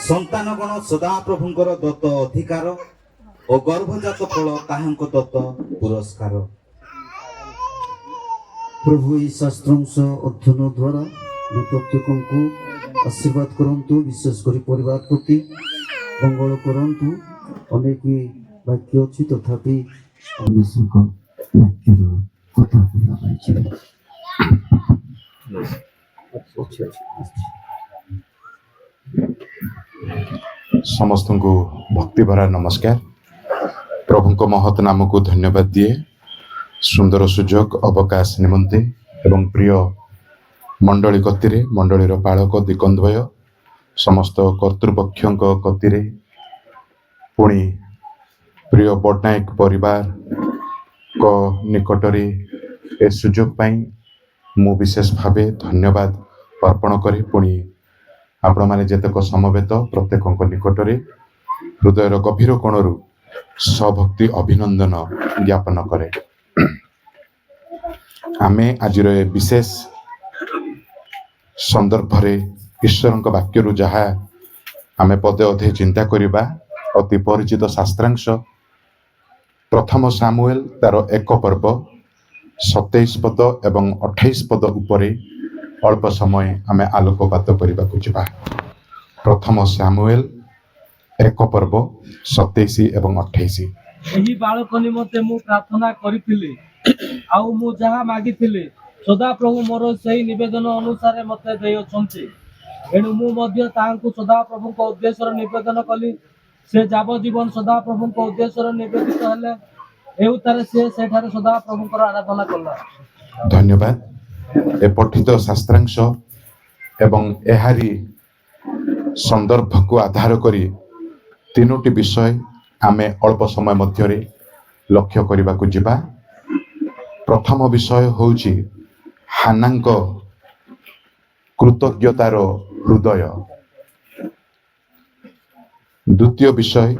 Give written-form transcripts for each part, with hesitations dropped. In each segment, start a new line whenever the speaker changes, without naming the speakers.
संतान गण सदा प्रभुंकर दत्त अधिकार और गर्भजात फल ताहांक दत्त पुरस्कार।
प्रभु ई शास्त्रांश अध्ययन द्वारा प्रत्येक को आशीर्वाद करंतु, विशेष कर परिवार प्रति मंगल करंतु। अनेक वाक्य अच्छी तथापि
समस्त को भक्ति भरा नमस्कार। प्रभु को महत नाम को धन्यवाद दिए सुंदर सुजोग अवकाश निमंते एवं प्रिय मंडली कतिरे मंडलीर पालक दिगंधय समस्त कर्तृपक्ष कतिरे पुणी प्रिय पट्टनायक परिवार को निकटरे ए सुजोग पाई मु विशेष भावे धन्यवाद अर्पण करे। पुणी आपण माने जेतक समवेत प्रत्येक निकटरे हृदयर गभीर कोणरू सभक्ति अभिनंदन ज्ञापन करे। आमे आजिर विशेष संदर्भ रे ईश्वर वाक्य जहा आमे पदे अधे चिंता करिबा अति परिचित शास्त्रांश प्रथम सामुएल तार 1 पर्व 27 पद एवं 28 पद उपरे अल्प समय आमे आलोकपात करबा को जिबा। प्रथम सामुएल 1 पर्व 27 एवं 28।
एही बालक निमंते मु प्रार्थना करिथिले आउ मु जहा मागिथिले सदा प्रभु मोर सही निवेदन अनुसार मते देयछन्ते। एणु मु मध्य तांकु सदा प्रभु को उद्देश्य निवेदन कली। से जावजीवन सदा प्रभु को उद्देश्य निवेदित हेले एउ तारे से सेठारे सदा प्रभु को आराधना कला।
धन्यवाद। ए पठित शास्त्रांश एवं एहारी संदर्भ को आधार करी तीनोटी विषय आमे अल्प समय मध्यरे लक्ष्य करबा को जिबा। प्रथम विषय होउची हानांक कृतज्ञतार हृदय। द्वितीय विषय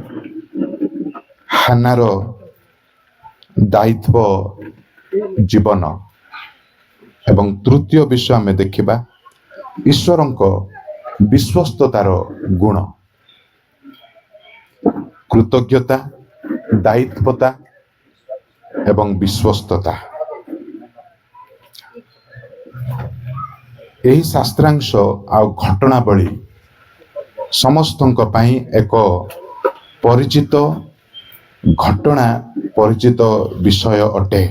हानार दायित्व जीवन एवं तृतीय विषय में देखिबा ईश्वरंक विश्वस्ततार गुण। कृतज्ञता, दायित्वता एवं विश्वस्तता। यही शास्त्रांश आ घटनावली समस्तंक पाई एक परिचित घटना परिचित विषय अटे।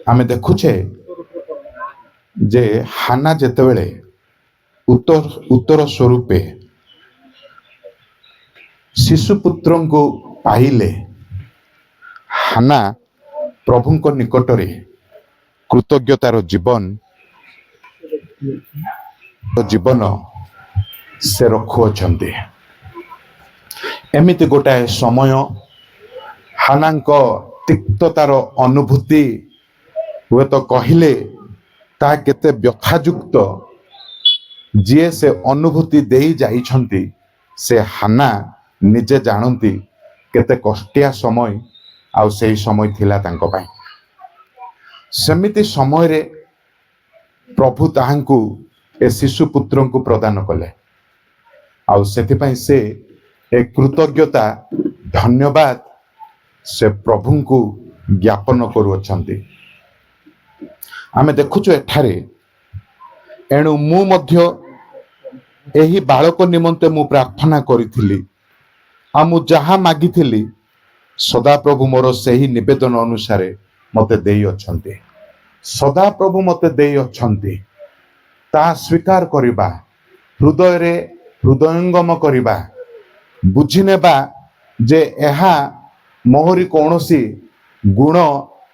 आमे देखुछे जे हाना जेतेबेले उत्तर स्वरूपे शिशुपुत्र को पाइले हाना प्रभु को निकटरे कृतज्ञतार जीवन से रखुअछन्ते। एमिति गोटाए समय हानांक तिक्ततार अनुभूति हुए तो कहिले ता केते व्यथायुक्त जिए से अनुभूति देई जाइछन्ति से हाना निजे जानती केते कष्टिया समय आउ सेही समय थिला तांको पाई। सेमिति समय रे प्रभु ताहांकु ए शिशु पुत्र को प्रदान कले आउ सेति पाई से ए कृतज्ञता धन्यवाद से प्रभु को ज्ञापन करुअछन्ति। आमे देखुछु एठारे एणु मु मध्य एही बालक निमंते मु प्रार्थना करिथिली आ मु जहा मागिथिली सदा प्रभु मोर सही निवेदन अनुसार मते देई अछन्ति। सदा प्रभु मते देई अछन्ति ता स्वीकार करिबा हृदय रे हृदयंगम करिबा बुझिनेबा जे एहा मोहरी कोनोसी गुण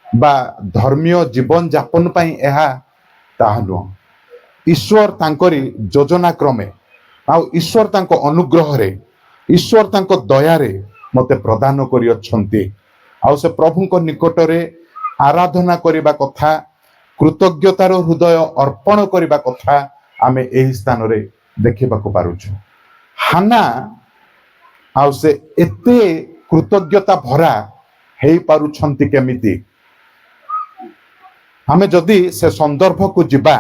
बा धर्मीय जीवन यापन पाई एहा ताहा नुह। ईश्वर तांकरी योजना क्रमे आ ईश्वर तांको अनुग्रह रे ईश्वर तांको दया रे मते प्रदान करि अछन्ति। आ से प्रभु को निकट रे आराधना करिबा कथा कृतज्ञतार हृदय अर्पण करिबा कथा आमे एही स्थान रे देखिबा को पारुछु। हाना आ से एते कृतज्ञता भरा हेई पारुछन्ति केमिति। आमे जदि से संदर्भ को जिबा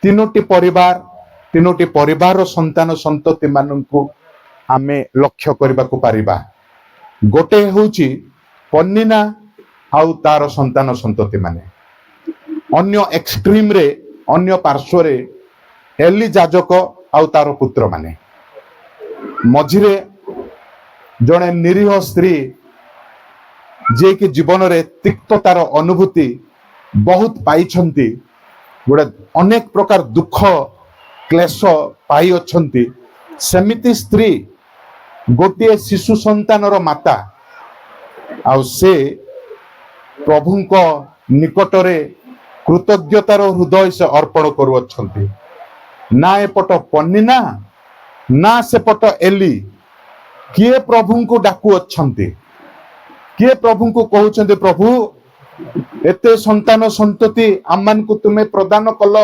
तीनोटी परिवार ତିନୋଟି ପରିବାରର ସନ୍ତାନ ସନ୍ତତି ମାନଙ୍କୁ ଆମେ ଲକ୍ଷ୍ୟ କରିବାକୁ ପାରିବା। ଗୋଟେ ହେଉଛି ପନ୍ନିନା ଆଉ ତାର ସନ୍ତାନ ସନ୍ତତି ମାନେ, ଅନ୍ୟ ଏକ୍ସଟ୍ରିମରେ ଅନ୍ୟ ପାର୍ଶ୍ୱରେ ଏଲି ଯାଜକ ଆଉ ତାର ପୁତ୍ର ମାନେ, ମଝିରେ ଜଣେ ନିରୀହ ସ୍ତ୍ରୀ ଯିଏକି ଜୀବନରେ ତିକ୍ତତାର ଅନୁଭୂତି ବହୁତ ପାଇଛନ୍ତି, ଗୋଟେ ଅନେକ ପ୍ରକାର ଦୁଃଖ କ୍ଲେଶ ପାଇଅଛନ୍ତି, ସେମିତି ସ୍ତ୍ରୀ ଗୋଟିଏ ଶିଶୁ ସନ୍ତାନର ମାତା, ଆଉ ସେ ପ୍ରଭୁଙ୍କ ନିକଟରେ କୃତଜ୍ଞତାର ହୃଦୟ ସେ ଅର୍ପଣ କରୁଅଛନ୍ତି। ନା ଏପଟ ପନ୍ନିନା ନା ସେପଟ ଏଲି, କିଏ ପ୍ରଭୁଙ୍କୁ ଡାକୁଅଛନ୍ତି, କିଏ ପ୍ରଭୁଙ୍କୁ କହୁଛନ୍ତି ପ୍ରଭୁ ଏତେ ସନ୍ତାନ ସନ୍ତତି ଆମମାନଙ୍କୁ ତୁମେ ପ୍ରଦାନ କଲ,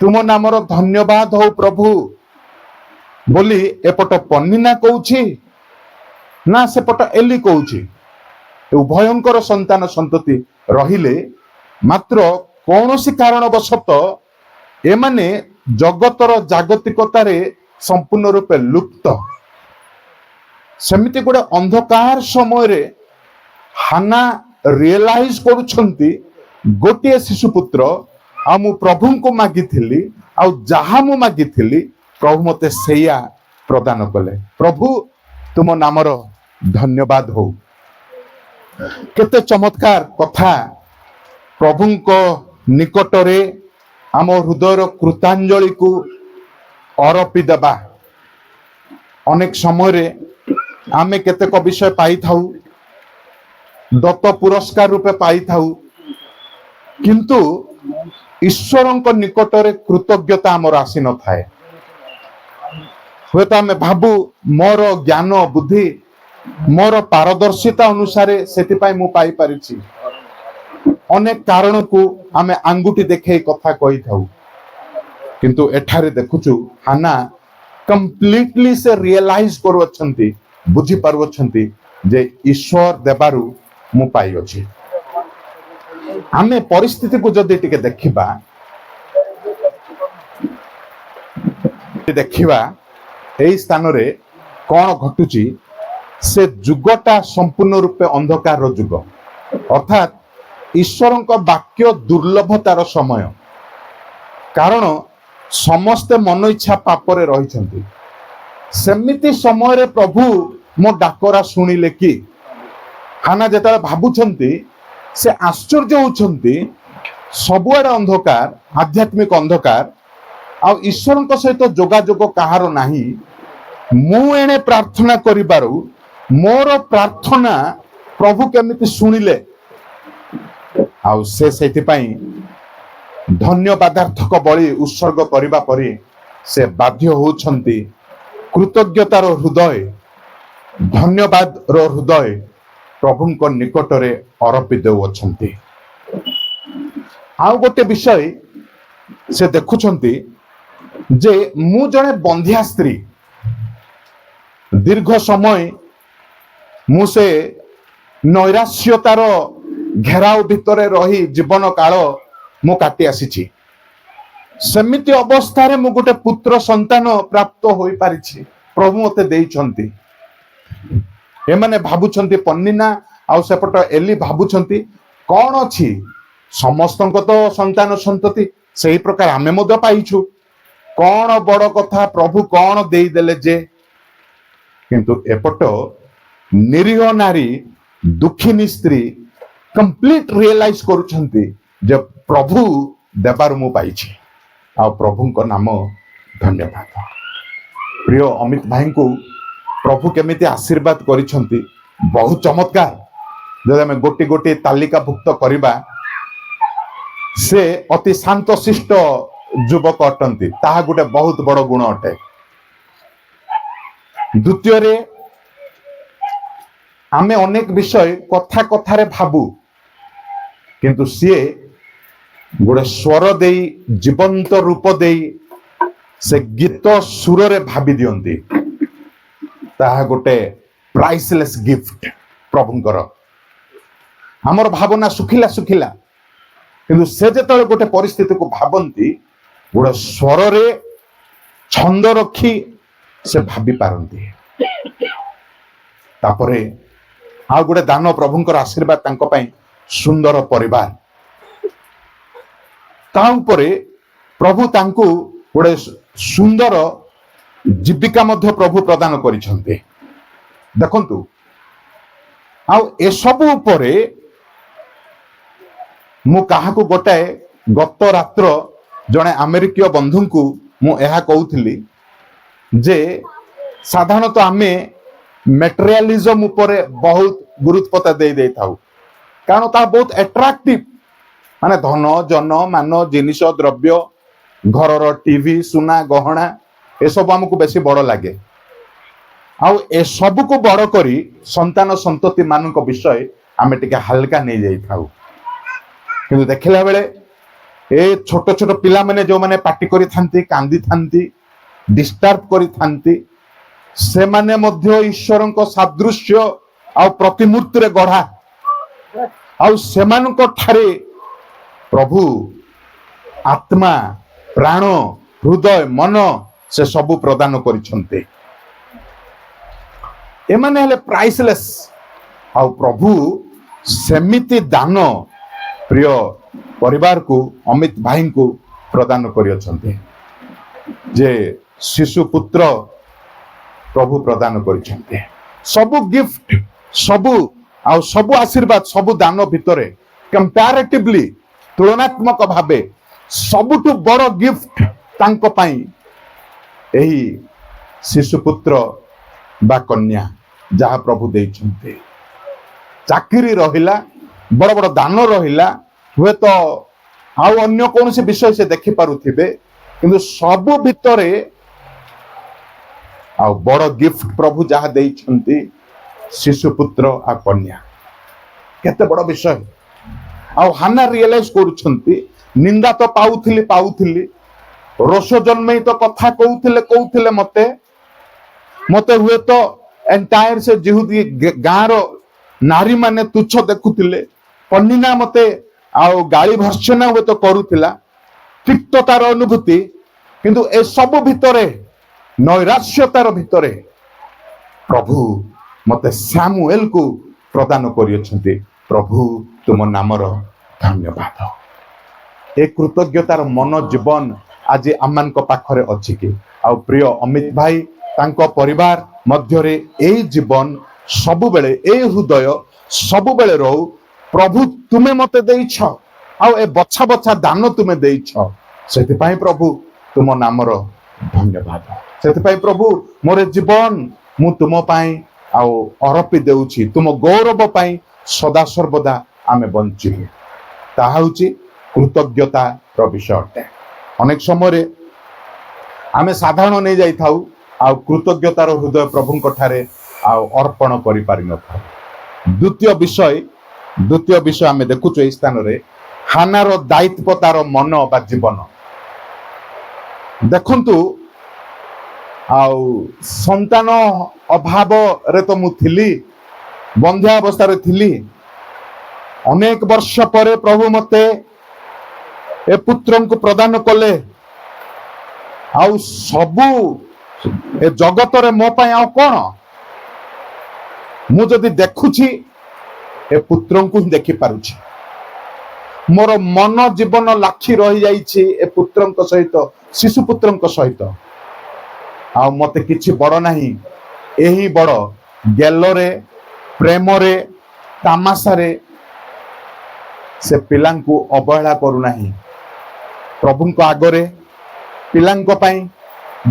ତୁମ ନାମର ଧନ୍ୟବାଦ ହଉ ପ୍ରଭୁ ବୋଲି ଏପଟ ପନ୍ନିନା କହୁଛି ନା ସେପଟ ଏଲି କହୁଛି। ଉଭୟଙ୍କର ସନ୍ତାନ ସନ୍ତତି ରହିଲେ ମାତ୍ର କୌଣସି କାରଣବଶତଃ ଏମାନେ ଜଗତର ଜାଗତିକତାରେ ସମ୍ପୂର୍ଣ୍ଣ ରୂପେ ଲୁପ୍ତ। ସେମିତି ଗୋଟେ ଅନ୍ଧକାର ସମୟରେ ହାନା ରିଏଲାଇଜ କରୁଛନ୍ତି ଗୋଟିଏ ଶିଶୁ ପୁତ୍ର, ଆଉ ମୁଁ ପ୍ରଭୁଙ୍କୁ ମାଗିଥିଲି, ଆଉ ଯାହା ମୁଁ ମାଗିଥିଲି ପ୍ରଭୁ ମତେ ସେଇଆ ପ୍ରଦାନ କଲେ। ପ୍ରଭୁ ତୁମ ନାମର ଧନ୍ୟବାଦ ହଉ। କେତେ ଚମତ୍କାର କଥା ପ୍ରଭୁଙ୍କ ନିକଟରେ ଆମ ହୃଦୟର କୃତାଞ୍ଜଳିକୁ ଅରପି ଦେବା। ଅନେକ ସମୟରେ ଆମେ କେତେକ ବିଷୟ ପାଇଥାଉ, ଦତ୍ତ ପୁରସ୍କାର ରୂପେ ପାଇଥାଉ, କିନ୍ତୁ ଈଶ୍ୱରଙ୍କ ନିକଟରେ କୃତଜ୍ଞତା ଆମର ଆସିନଥାଏ। ହୁଏତ ଆମେ ଭାବୁ ମୋର ଜ୍ଞାନ ବୁଦ୍ଧି ମୋର ପାରଦର୍ଶିତା ଅନୁସାରେ ସେଥିପାଇଁ ମୁଁ ପାଇପାରିଛି। ଅନେକ କାରଣକୁ ଆମେ ଆଙ୍ଗୁଠି ଦେଖେଇ କଥା କହିଥାଉ, କିନ୍ତୁ ଏଠାରେ ଦେଖୁଛୁ ହାନା କମ୍ପ୍ଲିଟଲି ସେ ରିଏଲାଇଜ କରୁଅଛନ୍ତି, ବୁଝିପାରୁଅଛନ୍ତି ଯେ ଈଶ୍ୱର ଦେବାରୁ ମୁଁ ପାଇଅଛି। ଆମେ ପରିସ୍ଥିତିକୁ ଯଦି ଟିକେ ଦେଖିବା ଏଇ ସ୍ଥାନରେ କଣ ଘଟୁଛି, ସେ ଯୁଗଟା ସମ୍ପୂର୍ଣ୍ଣ ରୂପେ ଅନ୍ଧକାରର ଯୁଗ, ଅର୍ଥାତ୍ ଈଶ୍ୱରଙ୍କ ବାକ୍ୟ ଦୁର୍ଲଭତାର ସମୟ। କାରଣ ସମସ୍ତେ ମନ ଇଚ୍ଛା ପାପରେ ରହିଛନ୍ତି। ସେମିତି ସମୟରେ ପ୍ରଭୁ ମୋ ଡାକରା ଶୁଣିଲେ କି? ହାନା ଯେତେବେଳେ ଭାବୁଛନ୍ତି, ସେ ଆଶ୍ଚର୍ଯ୍ୟ ହଉଛନ୍ତି, ସବୁଆଡେ ଅନ୍ଧକାର, ଆଧ୍ୟାତ୍ମିକ ଅନ୍ଧକାର, ଆଉ ଈଶ୍ୱରଙ୍କ ସହିତ ଯୋଗାଯୋଗ କାହାର ନାହିଁ। ମୁଁ ଏଣେ ପ୍ରାର୍ଥନା କରିବାରୁ ମୋର ପ୍ରାର୍ଥନା ପ୍ରଭୁ କେମିତି ଶୁଣିଲେ, ଆଉ ସେ ସେଥିପାଇଁ ଧନ୍ୟବାଦାର୍ଥକ ବଳି ଉତ୍ସର୍ଗ କରିବା ପରେ ସେ ବାଧ୍ୟ ହେଉଛନ୍ତି କୃତଜ୍ଞତାର ହୃଦୟ, ଧନ୍ୟବାଦର ହୃଦୟ ପ୍ରଭୁଙ୍କ ନିକଟରେ ଅରପି ଦେଉଅଛନ୍ତି। ଆଉ ଗୋଟେ ବିଷୟ ସେ ଦେଖୁଛନ୍ତି ଯେ ମୁଁ ଜଣେ ବନ୍ଧ୍ୟା ସ୍ତ୍ରୀ, ଦୀର୍ଘ ସମୟ ମୁଁ ସେ ନୈରାଶ୍ୟତାର ଘେରାଉ ଭିତରେ ରହି ଜୀବନ କାଳ ମୁଁ କାଟି ଆସିଛି। ସେମିତି ଅବସ୍ଥାରେ ମୁଁ ଗୋଟେ ପୁତ୍ର ସନ୍ତାନ ପ୍ରାପ୍ତ ହୋଇପାରିଛି, ପ୍ରଭୁ ମତେ ଦେଇଛନ୍ତି। ଏମାନେ ଭାବୁଛନ୍ତି, ପନ୍ନିନା ଆଉ ସେପଟ ଏଲି ଭାବୁଛନ୍ତି କଣ ଅଛି, ସମସ୍ତଙ୍କ ତ ସନ୍ତାନ ସନ୍ତତି ସେଇ ପ୍ରକାର ଆମେ ମଧ୍ୟ ପାଇଛୁ, କଣ ବଡ କଥା, ପ୍ରଭୁ କଣ ଦେଇଦେଲେ ଯେ। କିନ୍ତୁ ଏପଟ ନିରୀହ ନାରୀ, ଦୁଃଖିନୀ ସ୍ତ୍ରୀ କମ୍ପ୍ଲିଟ ରିଏଲାଇଜ କରୁଛନ୍ତି ଯେ ପ୍ରଭୁ ଦେବାରୁ ମୁଁ ପାଇଛି, ଆଉ ପ୍ରଭୁଙ୍କ ନାମ ଧନ୍ୟବାଦ। ପ୍ରିୟ ଅମିତ ଭାଇଙ୍କୁ ପ୍ରଭୁ କେମିତି ଆଶୀର୍ବାଦ କରିଛନ୍ତି, ବହୁତ ଚମତ୍କାର। ଯଦି ଆମେ ଗୋଟି ଗୋଟି ତାଲିକାଭୁକ୍ତ କରିବା, ସେ ଅତି ଶାନ୍ତଶିଷ୍ଟ ଯୁବକ ଅଟନ୍ତି, ତାହା ଗୋଟେ ବହୁତ ବଡ ଗୁଣ ଅଟେ। ଦ୍ୱିତୀୟରେ, ଆମେ ଅନେକ ବିଷୟ କଥା କଥାରେ ଭାବୁ, କିନ୍ତୁ ସିଏ ଗୋଟେ ସ୍ୱର ଦେଇ, ଜୀବନ୍ତ ରୂପ ଦେଇ, ସେ ଗୀତ ସୁରରେ ଭାବି ଦିଅନ୍ତି। ତାହା ଗୋଟେ ପ୍ରାଇସଲେସ୍ ଗିଫ୍ଟ ପ୍ରଭୁଙ୍କର। ଆମର ଭାବନା ଶୁଖିଲା ଶୁଖିଲା, କିନ୍ତୁ ସେ ଯେତେବେଳେ ଗୋଟେ ପରିସ୍ଥିତିକୁ ଭାବନ୍ତି, ଗୋଟେ ସ୍ୱରରେ ଛନ୍ଦ ରଖି ସେ ଭାବି ପାରନ୍ତି। ତାପରେ ଆଉ ଗୋଟେ ଦାନ, ପ୍ରଭୁଙ୍କର ଆଶୀର୍ବାଦ ତାଙ୍କ ପାଇଁ ସୁନ୍ଦର ପରିବାର। ତା ଉପରେ ପ୍ରଭୁ ତାଙ୍କୁ ଗୋଟେ ସୁନ୍ଦର ଜୀବିକା ମଧ୍ୟ ପ୍ରଭୁ ପ୍ରଦାନ କରିଛନ୍ତି। ଦେଖନ୍ତୁ, ଆଉ ଏସବୁ ଉପରେ ମୁଁ କାହାକୁ ଗୋଟାଏ ଗତ ରାତ୍ର ଜଣେ ଆମେରିକୀୟ ବନ୍ଧୁଙ୍କୁ ମୁଁ ଏହା କହୁଥିଲି ଯେ ସାଧାରଣତଃ ଆମେ ମେଟେରିଆଲିଜମ ଉପରେ ବହୁତ ଗୁରୁତ୍ୱତା ଦେଇଥାଉ, କାରଣ ତାହା ବହୁତ ଆଟ୍ରାକ୍ଟିଭ। ମାନେ ଧନ ଜନ ମାନ ଜିନିଷ ଦ୍ରବ୍ୟ, ଘରର ଟିଭି ସୁନା ଗହଣା, ଏସବୁ ଆମକୁ ବେଶୀ ବଡ଼ ଲାଗେ। ଆଉ ଏସବୁକୁ ବଡ଼ କରି ସନ୍ତାନ ସନ୍ତତି ମାନଙ୍କ ବିଷୟ ଆମେ ଟିକେ ହାଲକା ନେଇଯାଇଥାଉ। କିନ୍ତୁ ଦେଖିଲା ବେଳେ ଏ ଛୋଟ ଛୋଟ ପିଲାମାନେ ଯୋଉମାନେ ପାଟି କରିଥାନ୍ତି, କାନ୍ଦିଥାନ୍ତି, ଡିଷ୍ଟର୍ବ କରିଥାନ୍ତି, ସେମାନେ ମଧ୍ୟ ଈଶ୍ୱରଙ୍କ ସାଦୃଶ୍ୟ ଆଉ ପ୍ରତିମୂର୍ତ୍ତିରେ ଗଢ଼ା। ଆଉ ସେମାନଙ୍କ ଠାରେ ପ୍ରଭୁ ଆତ୍ମା, ପ୍ରାଣ, ହୃଦୟ, ମନ ସେ ସବୁ ପ୍ରଦାନ କରିଛନ୍ତି। ଏମାନେ ହେଲେ ପ୍ରାଇସଲେସ୍। ଆଉ ପ୍ରଭୁ ସେମିତି ଦାନ ପ୍ରିୟ ପରିବାରକୁ, ଅମିତ ଭାଇଙ୍କୁ ପ୍ରଦାନ କରିଅଛନ୍ତି ଯେ ଶିଶୁ ପୁତ୍ର ପ୍ରଭୁ ପ୍ରଦାନ କରିଛନ୍ତି। ସବୁ ଗିଫ୍ଟ, ସବୁ ଆଉ ସବୁ ଆଶୀର୍ବାଦ, ସବୁ ଦାନ ଭିତରେ କମ୍ପାରେଟିଭଲି, ତୁଳନାତ୍ମକ ଭାବେ ସବୁଠୁ ବଡ଼ ଗିଫ୍ଟ ତାଙ୍କ ପାଇଁ ଏହି ଶିଶୁ ପୁତ୍ର ବା କନ୍ୟା ଯାହା ପ୍ରଭୁ ଦେଇଛନ୍ତି। ଚାକିରି ରହିଲା, ବଡ଼ ବଡ଼ ଦାନ ରହିଲା, ହୁଏତ ଆଉ ଅନ୍ୟ କୌଣସି ବିଷୟ ସେ ଦେଖିପାରୁଥିବେ, କିନ୍ତୁ ସବୁ ଭିତରେ ଆଉ ବଡ଼ ଗିଫ୍ଟ ପ୍ରଭୁ ଯାହା ଦେଇଛନ୍ତି ଶିଶୁ ପୁତ୍ର ଆଉ କନ୍ୟା। କେତେ ବଡ଼ ବିଷୟ। ଆଉ ହାନା ରିଏଲାଇଜ କରୁଛନ୍ତି, ନିନ୍ଦା ତ ପାଉଥିଲି, ରୋଷ ଜନ୍ମେଇ ତ କଥା କହୁଥିଲେ ମତେ ହୁଏତ ଏଣ୍ଟାୟାର ସେ ଯେହୁଦି ଗାଁର ନାରୀ ମାନେ ତୁଚ୍ଛ ଦେଖୁଥିଲେ, ପନ୍ନିନା ମତେ ଆଉ ଗାଳି ଭର୍ସନା ହୁଏତ କରୁଥିଲା, ତିକ୍ତତାର ଅନୁଭୂତି। କିନ୍ତୁ ଏସବୁ ଭିତରେ, ନୈରାଶ୍ୟତାର ଭିତରେ ପ୍ରଭୁ ମତେ ସାମୁଏଲକୁ ପ୍ରଦାନ କରିଅଛନ୍ତି। ପ୍ରଭୁ ତୁମ ନାମର ଧନ୍ୟବାଦ। ଏ କୃତଜ୍ଞତାର ମନ ଜୀବନ ଆଜି ଆମମାନଙ୍କ ପାଖରେ ଅଛି କି? ଆଉ ପ୍ରିୟ ଅମିତ ଭାଇ, ତାଙ୍କ ପରିବାର ମଧ୍ୟରେ ଏଇ ଜୀବନ ସବୁବେଳେ, ଏଇ ହୃଦୟ ସବୁବେଳେ ରହୁ। ପ୍ରଭୁ ତୁମେ ମତେ ଦେଇଛ, ଆଉ ଏ ବଛା ବଛା ଦାନ ତୁମେ ଦେଇଛ, ସେଥିପାଇଁ ପ୍ରଭୁ ତୁମ ନାମର ଧନ୍ୟବାଦ। ସେଥିପାଇଁ ପ୍ରଭୁ ମୋର ଜୀବନ ମୁଁ ତୁମ ପାଇଁ ଆଉ ଅର୍ପି ଦେଉଛି। ତୁମ ଗୌରବ ପାଇଁ ସଦା ସର୍ବଦା ଆମେ ବଞ୍ଚିବୁ। ତାହା ହେଉଛି କୃତଜ୍ଞତାର ବିଷୟ ଅଟେ। ଅନେକ ସମୟରେ ଆମେ ସାଧାରଣ ନେଇ ଯାଇଥାଉ, ଆଉ କୃତଜ୍ଞତାର ହୃଦୟ ପ୍ରଭୁଙ୍କ ଠାରେ ଆଉ ଅର୍ପଣ କରିପାରିନଥାଉ। ଦ୍ୱିତୀୟ ବିଷୟ ଆମେ ଦେଖୁଛୁ ଏହି ସ୍ଥାନରେ, ହାନାର ଦାୟିତ୍ୱ, ତାର ମନ ବା ଜୀବନ। ଦେଖନ୍ତୁ, ଆଉ ସନ୍ତାନ ଅଭାବରେ ତ ମୁଁ ଥିଲି, ବନ୍ଧ୍ୟା ଅବସ୍ଥାରେ ଥିଲି। ଅନେକ ବର୍ଷ ପରେ ପ୍ରଭୁ ମତେ ଏ ପୁତ୍ରଙ୍କୁ ପ୍ରଦାନ କଲେ। ଆଉ ସବୁ ଏ ଜଗତରେ ମୋ ପାଇଁ ଆଉ କଣ? ମୁଁ ଯଦି ଦେଖୁଛି, ଏ ପୁତ୍ରଙ୍କୁ ହିଁ ଦେଖିପାରୁଛି। ମୋର ମନ ଜୀବନ ଲାଖି ରହିଯାଇଛି ଏ ପୁତ୍ରଙ୍କ ସହିତ, ଶିଶୁ ପୁତ୍ରଙ୍କ ସହିତ। ଆଉ ମତେ କିଛି ବଡ଼ ନାହିଁ, ଏହି ବଡ଼ ଗେଲରେ, ପ୍ରେମରେ, ତାମାସାରେ ସେ ପିଲାଙ୍କୁ ଅବହେଳା କରୁନାହିଁ। ପ୍ରଭୁଙ୍କ ଆଗରେ ପିଲାଙ୍କ ପାଇଁ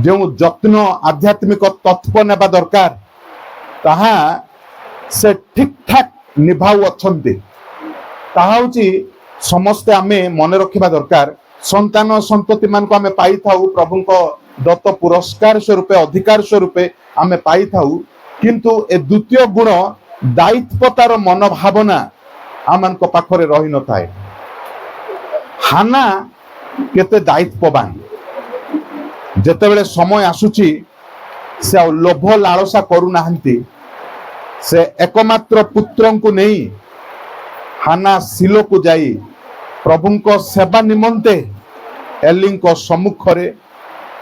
ଯେଉଁ ଯତ୍ନ, ଆଧ୍ୟାତ୍ମିକ ତତ୍ତ୍ୱ ନେବା ଦରକାର, ତାହା ସେ ଠିକ ଠାକ ନିଭାଉ ଅଛନ୍ତି। ତାହା ହେଉଛି ସମସ୍ତେ ଆମେ ମନେ ରଖିବା ଦରକାର। ସନ୍ତାନ ସନ୍ତତି ମାନଙ୍କୁ ଆମେ ପାଇଥାଉ, ପ୍ରଭୁଙ୍କ ଦତ୍ତ ପୁରସ୍କାର ସ୍ୱରୂପେ, ଅଧିକାର ସ୍ୱରୂପେ ଆମେ ପାଇଥାଉ। କିନ୍ତୁ ଏ ଦ୍ୱିତୀୟ ଗୁଣ, ଦାୟିତ୍ୱତାର ମନୋଭାବନା ଆମମାନଙ୍କ ପାଖରେ ରହିନଥାଏ। ହାନା କେତେ ଦାୟିତ୍ୱବାନ। ଯେତେବେଳେ ସମୟ ଆସୁଛି, ସେ ଆଉ ଲୋଭ ଲାଳସା କରୁନାହାନ୍ତି। ସେ ଏକମାତ୍ର ପୁତ୍ରଙ୍କୁ ନେଇ ହାନା ଶିଲୋକୁ ଯାଇ ପ୍ରଭୁଙ୍କ ସେବା ନିମନ୍ତେ ଏଲିଙ୍କ ସମ୍ମୁଖରେ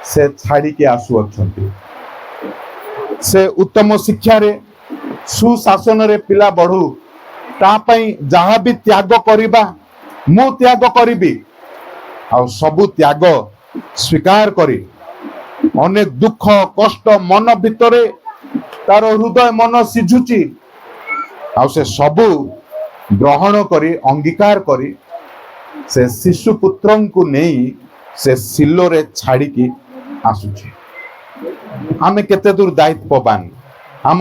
से छाड़िकी आसुअछंती से उत्तम शिक्षा रे सुशासन रे पिला बढ़ू तापई जहाँ भी त्याग करिबा मु त्याग करिबी आ सबु त्याग स्वीकार करी अनेक दुख कष्ट मन भितरे तार हृदय मन सिझुची आ से सबु ग्रहण करी अंगीकार करी से शिशु पुत्र को नहीं से सिलो रे छाड़ी की आसुचे आमे केते दूर दायित्ववान आम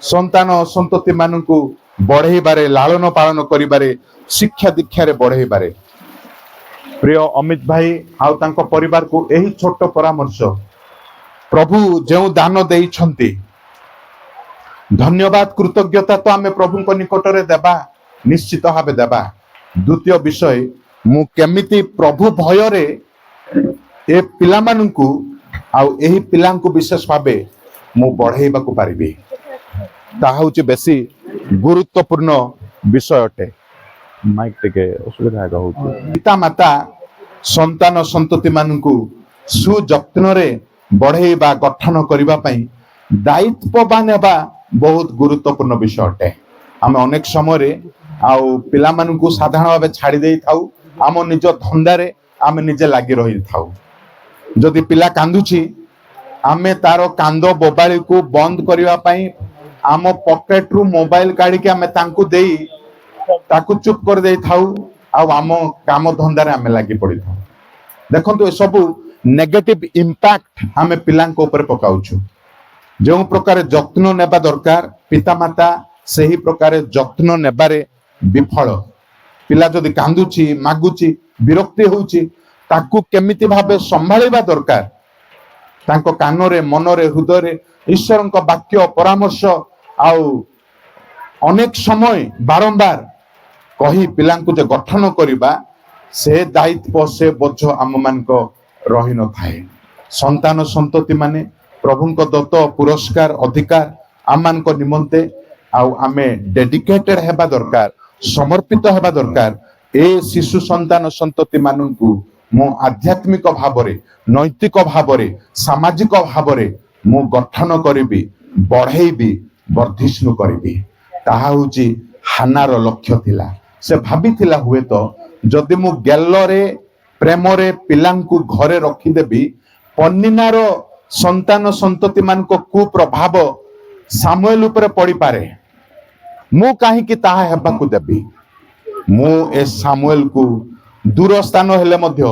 संतान संतति मानू बढ़ेबारे लालन पालन करिबारे शिक्षा दीक्षा रे बढ़ेबारे प्रिय अमित भाई आउ तांको परिवार को एही छोट परामर्श प्रभु जो दान देइछंती धन्यवाद कृतज्ञता तो आमे प्रभु को निकट रे देबा निश्चित भावे देबा द्वितीय विषय मु केमिति प्रभु भय रे ए पिला मानू आउ एही पिला विशेष भावे मु बढ़ेबा को पारिबी ताहा होची बेसी गुरुत्वपूर्ण विषय अटे माइक टिके असुविधा होची पिता माता संतान संतति मानू सुजत्न रे बढ़ेबा गठन करिबा पई दायित्ववान हेबा बहुत गुरुत्वपूर्ण विषय अटे आम अनेक समय आउ पिला मानू साधारण भाव छाड़ी दे थाउ आम निज धंदारे आम निजे लगी रही थाउ जदि पिला कांदुची आमे तारो कांद बोबाली को बंद करिवा पई आम पॉकेट रु मोबाइल काढी के आमे तांकु देई ताकु चुप कर दे थाउ आम काम धंदारे आमे लगी पड़ी थाउ देखंतु ए सब नेगेटिव इंपैक्ट आमे पिलांक ऊपर पकाउछु जो प्रकार जत्न नेबा दरकार पिता माता सही प्रकार जत्न नेबारे विफल पिला जदि कांदुची मागुची विरक्ति होउची ताकु केमिति भाबे संभाळिबा दरकार तांको कानरे मनरे हृदय ईश्वरंक वाक्य परामर्श आउ अनेक समय बारंबार कही पिलांकु जे गठन करिबा से दायित्व से बोझ आम मानक रही न थाए संतान संतति माने प्रभुंक दत्त पुरस्कार अधिकार आम मानक निमंते आउ आमे डेडिकेटेड हेबा दरकार समर्पित हेबा दरकार ए शिशु संतान संतति मानू मु आध्यात्मिक भावरे नैतिक भावरे सामाजिक भावरे मु गठन करिबी बढ़ेबी वर्धिष्णु करिबी ताहा होची हानार लक्ष्य थिला से भाबिथिला हुए तो जदि मु गेल्लरे प्रेमरे पिलांकु घरे रखी देबी पन्निनार संतान संतति मानको कुप्रभाव सामुएल ऊपर पड़ी पारे मु काहे कि ताहा हेबा को देबी मु ए सामुएल को दूर स्थान हेले मध्य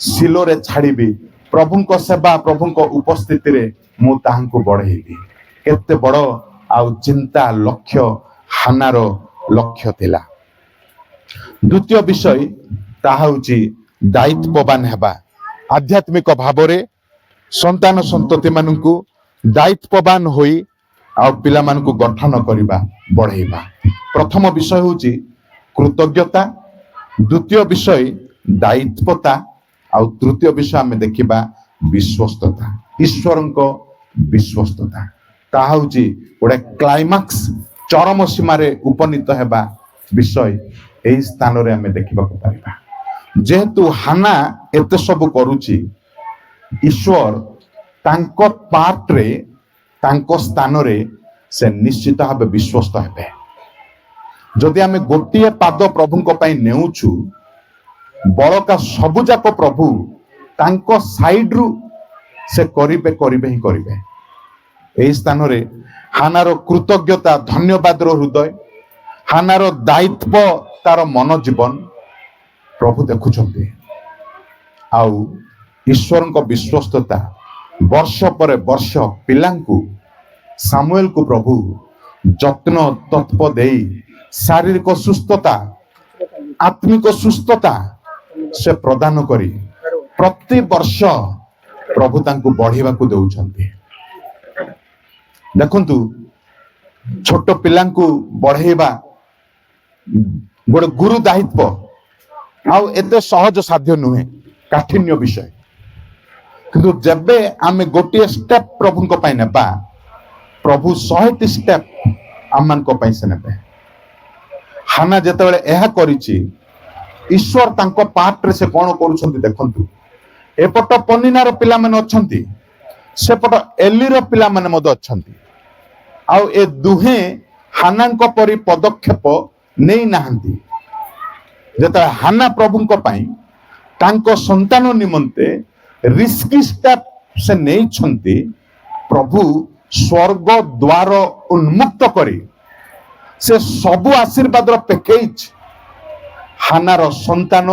सिलो रे छाड़ीबी प्रभुंक सेवा प्रभुंक उपस्थिति रे मु ताहांकु बढ़ेबी केते बड़ आउ चिंता लक्ष्य हानार लक्ष्य थिला द्वितीय विषय ताहा होची दायित्ववान हेबा आध्यात्मिक भावरे संतान संतति मानू दायित्ववान होई आ पिला मानू गठन करिबा बढ़ेबा प्रथम विषय होची कृतज्ञता द्वितीय विषय दायित्वता आ तृतीय विषय आमे देखिबा विश्वस्तता ईश्वरंक विश्वस्तता ताहा होची गोटे क्लाइमैक्स चरम सीमा रे उपनीत हेबा विषय एही स्थान रे आमे देखिबा को पारिबा जेहेतु हाना एते सब करूची ईश्वर तांको पार्ट रे तांको स्थान रे से निश्चित भावे विश्वस्त हेबे जदि आमे गोटिए पाद प्रभुंक पई नेउछु बळका सबु जाक प्रभु तांको साइड रु से करिबे करिबे ही करिबे एही स्थान रे हानार कृतज्ञता धन्यवाद रो हृदय हानार दायित्व तार मन जीवन प्रभु देखुछंती आउ ईश्वरंक विश्वस्तता वर्ष पर वर्ष पिलांकु सामुएल को प्रभु जत्न तत्व देई शारीरिक सुस्थता आत्मिक सुस्थता से प्रदान करी प्रति वर्ष प्रभु तांकु बढ़िबा को देउछंती देखंतु छोट पिलांकु बढ़ेबा गोटे गुरु दायित्व आउ एते सहज साध्य नुहे काठिन्य विषय किंतु जबे आमे गोटे स्टेप प्रभुंक पई नेबा प्रभु 100 स्टेप आमनको पई से नेबे हाना जेतेबेले एहा करिछि ईश्वर तांको पार्ट रे से कोन करूछंती देखंतु ଏପଟ ପନିନାର ପିଲାମାନେ ଅଛନ୍ତି, ସେପଟ ଏଲିର ପିଲାମାନେ ମଧ୍ୟ ଅଛନ୍ତି। ଆଉ ଏ ଦୁହେଁ ହାନାଙ୍କ ପରି ପଦକ୍ଷେପ ନେଇ ନାହାନ୍ତି। ଯେତେବେଳେ ହାନା ପ୍ରଭୁଙ୍କ ପାଇଁ ତାଙ୍କ ସନ୍ତାନ ନିମନ୍ତେ ରିସ୍କି ଷ୍ଟେପ୍ ସେ ନେଇଛନ୍ତି, ପ୍ରଭୁ ସ୍ୱର୍ଗ ଦ୍ୱାର ଉନ୍ମୁକ୍ତ କରି ସେ ସବୁ ଆଶୀର୍ବାଦର ପ୍ୟାକେଜ ହାନାର ସନ୍ତାନ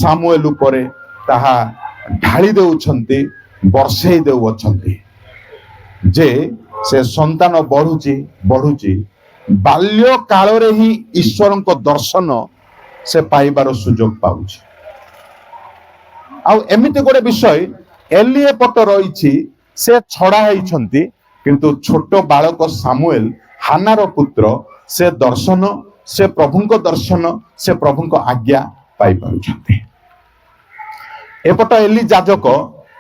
ସାମୁଏଲ ଉପରେ ତାହା ଢାଳି ଦେଉଛନ୍ତି, ବର୍ଷେଇ ଦେଉଅଛନ୍ତି ଯେ ସେ ସନ୍ତାନ ବଢୁଛି ବାଲ୍ୟ କାଳରେ ହିଁ ଈଶ୍ୱରଙ୍କ ଦର୍ଶନ ସେ ପାଇବାର ସୁଯୋଗ ପାଉଛି। ଆଉ ଏମିତି ଗୋଟେ ବିଷୟ ଏଲି ଏପଟ ରହିଛି, ସେ ଛଡା ହେଇଛନ୍ତି, କିନ୍ତୁ ଛୋଟ ବାଳକ ସାମୁଏଲ ହାନାର ପୁତ୍ର, ସେ ଦର୍ଶନ, ସେ ପ୍ରଭୁଙ୍କ ଦର୍ଶନ, ସେ ପ୍ରଭୁଙ୍କ ଆଜ୍ଞା ପାଇପାରୁଛନ୍ତି। ଏପଟ ଏଲି ଯାଜକ,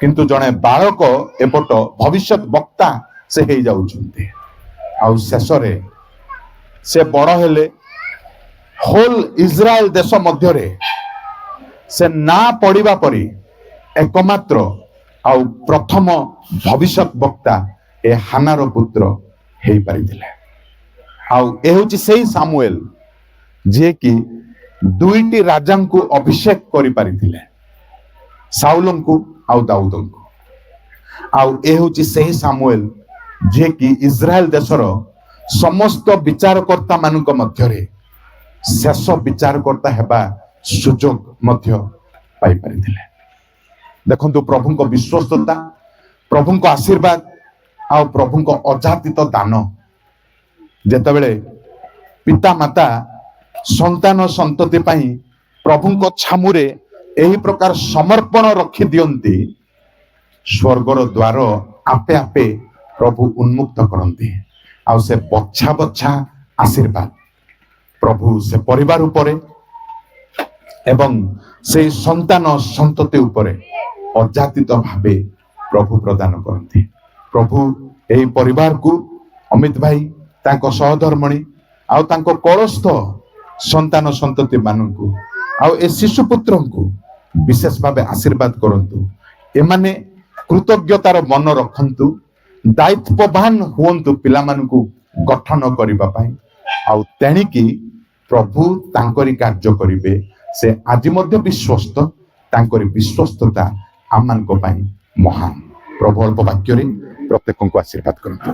କିନ୍ତୁ ଜଣେ ବାଳକ ଏପଟ ଭବିଷ୍ୟତ ବକ୍ତା ସେ ହେଇଯାଉଛନ୍ତି। ଆଉ ଶେଷରେ ସେ ବଡ ହେଲେ ହୋଲ ଇସ୍ରାଏଲ ଦେଶ ମଧ୍ୟରେ ସେ ନାଁ ପଡିବା ପରି ଏକମାତ୍ର ଆଉ ପ୍ରଥମ ଭବିଷ୍ୟତ ବକ୍ତା ଏ ହାନାର ପୁତ୍ର ହେଇପାରିଥିଲେ। ଆଉ ଏ ହେଉଛି ସେଇ ସାମୁଏଲ ଯିଏକି ଦୁଇଟି ରାଜାଙ୍କୁ ଅଭିଷେକ କରିପାରିଥିଲେ, ସାଉଲଙ୍କୁ ଆଉ ଦାଉଦଙ୍କୁ। ଆଉ ଏ ହେଉଛି ସେହି ସାମୁଏଲ ଯିଏକି ଇସ୍ରାଏଲ ଦେଶର ସମସ୍ତ ବିଚାରକର୍ତ୍ତା ମାନଙ୍କ ମଧ୍ୟରେ ଶେଷ ବିଚାରକର୍ତ୍ତା ହେବା ସୁଯୋଗ ମଧ୍ୟ ପାଇପାରିଥିଲେ। ଦେଖନ୍ତୁ ପ୍ରଭୁଙ୍କ ବିଶ୍ୱସ୍ତତା, ପ୍ରଭୁଙ୍କ ଆଶୀର୍ବାଦ ଆଉ ପ୍ରଭୁଙ୍କ ଅଯାଚିତ ଦାନ। ଯେତେବେଳେ ପିତା ମାତା ସନ୍ତାନ ସନ୍ତତି ପାଇଁ ପ୍ରଭୁଙ୍କ ଛାମୁରେ ଏହି ପ୍ରକାର ସମର୍ପଣ ରଖି ଦିଅନ୍ତି, ସ୍ୱର୍ଗର ଦ୍ୱାର ଆପେ ଆପେ ପ୍ରଭୁ ଉନ୍ମୁକ୍ତ କରନ୍ତି। ଆଉ ସେ ବଛା ବଛା ଆଶୀର୍ବାଦ ପ୍ରଭୁ ସେ ପରିବାର ଉପରେ ଏବଂ ସେଇ ସନ୍ତାନ ସନ୍ତତି ଉପରେ ଅଯାଚିତ ଭାବେ ପ୍ରଭୁ ପ୍ରଦାନ କରନ୍ତି। ପ୍ରଭୁ ଏହି ପରିବାରକୁ, ଅମିତ ଭାଇ, ତାଙ୍କ ସହଧର୍ମଣୀ ଆଉ ତାଙ୍କ କଳସ୍ଥ ସନ୍ତାନ ସନ୍ତତି ମାନଙ୍କୁ ଆଉ ଏ ଶିଶୁ ପୁତ୍ରଙ୍କୁ ବିଶେଷ ଭାବେ ଆଶୀର୍ବାଦ କରନ୍ତୁ। ଏମାନେ କୃତଜ୍ଞତାର ମନ ରଖନ୍ତୁ, ଦାୟିତ୍ୱବାନ ହୁଅନ୍ତୁ ପିଲାମାନଙ୍କୁ ଗଠନ କରିବା ପାଇଁ। ଆଉ ତେଣିକି ପ୍ରଭୁ ତାଙ୍କରି କାର୍ଯ୍ୟ କରିବେ। ସେ ଆଜି ମଧ୍ୟ ବିଶ୍ୱସ୍ତ, ତାଙ୍କରି ବିଶ୍ୱସ୍ତତା ଆମମାନଙ୍କ ପାଇଁ ମହାନ। ପ୍ରଭୁ ଅଳ୍ପ ବାକ୍ୟରେ ପ୍ରତ୍ୟେକଙ୍କୁ ଆଶୀର୍ବାଦ କରନ୍ତୁ।